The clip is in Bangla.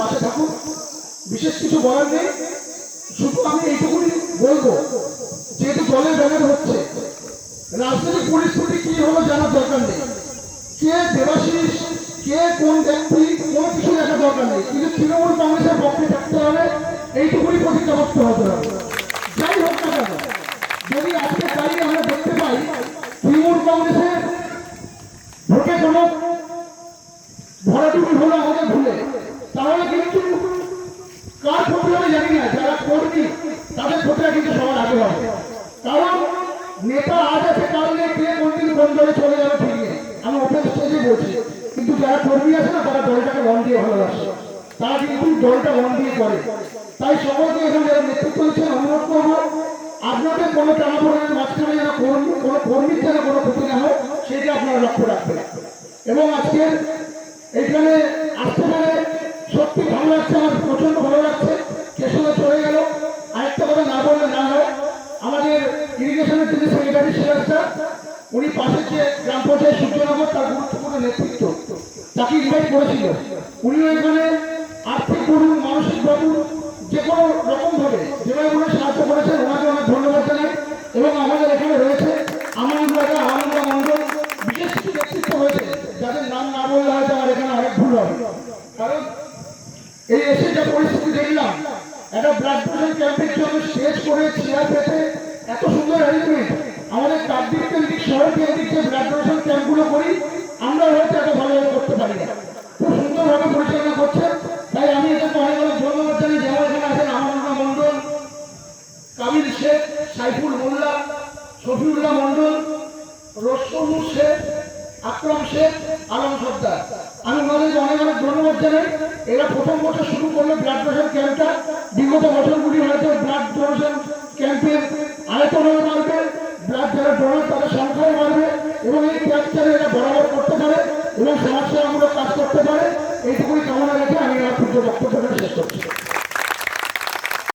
পাশে থাকুন। বিশেষ কিছু বলার নেই, শুধু আমি এইটুকুই বলবো, যেহেতু দলের ব্যাপার হচ্ছে, রাজনৈতিক পরিস্থিতি কি হলো জানার দরকার নেই, কে দেবাশিস কে কোন ব্যক্তি কোনো কিছু দেখার দরকার নেই, কিন্তু তৃণমূল কংগ্রেসের পক্ষে থাকতে হবে, এইটুকুই প্রতিজ্ঞাবদ্ধ হতে হবে। যাই হোক না কেন, যদি আজকে দাঁড়িয়ে আমরা দেখতে পাই তৃণমূল কংগ্রেসের ভোটে কোনো ভরাডুবি হলো আমাদের ভুলে, তাহলে কিন্তু কার ক্ষতি হবে জানি না, যারা কর্মী তাদের ক্ষতিটা কিন্তু সবার আগে হবে। কারণ নেতা আজ আছে, কারণে কে কোনদিন কোন দলে চলে যাবে ঠিক নেই, আমি ওপেন স্টেজে বলছি, কিন্তু যারা কর্মী আছে না, তারা দলটাকে মন দিয়ে ভালোবাসে, তারা কিন্তু দলটা মন দিয়ে করে। তাই সকলকে এখানে যারা নেতৃত্ব দিচ্ছেন অনুরোধ করবো, আপনাদের কোনো টানাপোড়েনের মাঝখানে যেন কোনো কর্মীর যেন কোনো ক্ষতি না হয়, সেটা আপনারা লক্ষ্য রাখবেন। এবং আজকের এইখানে আসতে পারে সত্যি ভালো লাগছে, আমার প্রচন্ড ভালো লাগছে। কেশলে চলে গেল, আরেকটা কথা না বললে না হয়, আমাদের ইরিগেশনের যিনি সেক্রেটারি সিরাজদা, উনি পাশের যে গ্রাম পঞ্চায়েত সূর্যনগর, তার গুরুত্বপূর্ণ নেতৃত্ব, তাকে ইনভাইট করেছিল। উনিও এখানে আর্থিক বলুন, মানসিক বলুন, যে কোনো রকম ভাবে যেভাবে উনি সাহায্য করেছেন, ওনাকে অনেক ধন্যবাদ জানাই। এবং আমাদের এখানে রয়েছে আনন্দ মন্ডল, বিশেষ কিছু নেতৃত্ব হয়েছে যাদের নাম না বললে হয়তো আমার এখানে অনেক ভুল হবে। কারণ এই এসে যে পরিস্থিতি দেখলাম, একটা ব্লাড ডোনেশন ক্যাম্পের জন্য স্টেজ করে চেয়ার পেতে এত সুন্দর অ্যারেঞ্জমেন্ট, আমাদের কাকদ্বীপ কেন্দ্রিক শহর কেন্দ্রিক যে ব্লাড ডোনেশন ক্যাম্পগুলো করি, আমরা হয়তো এত ভালোভাবে করতে পারি না, খুব সুন্দরভাবে পরিচালনা করছে। তাই আমি এটাকে অনেক অনেক ধন্যবাদ জানাই। যেমন এখানে আছেন আনন্দ মন্ডল, কাবিল শেখ, সাইফুল মোল্লা, শফিউল্লাহ মন্ডল, রসমু শেখ, আকরাম শেখ, আলম সর্দার, আমি ওনাদেরকে অনেক অনেক ধন্যবাদ জানাই। এরা প্রথম বছর শুরু করলো ব্লাড ডোনেশন ক্যাম্পটা, বিগত বছরগুলি হয়তো ব্লাড ডোনেশন ক্যাম্পের আয়তনও বাড়বে, ব্লাড যারা ডোনার তাদের সংখ্যাও বাড়বে, এবং এই ক্যাম্পটা এরা বরাবর করতে পারে এবং সমাজসেবামূলক কাজ করতে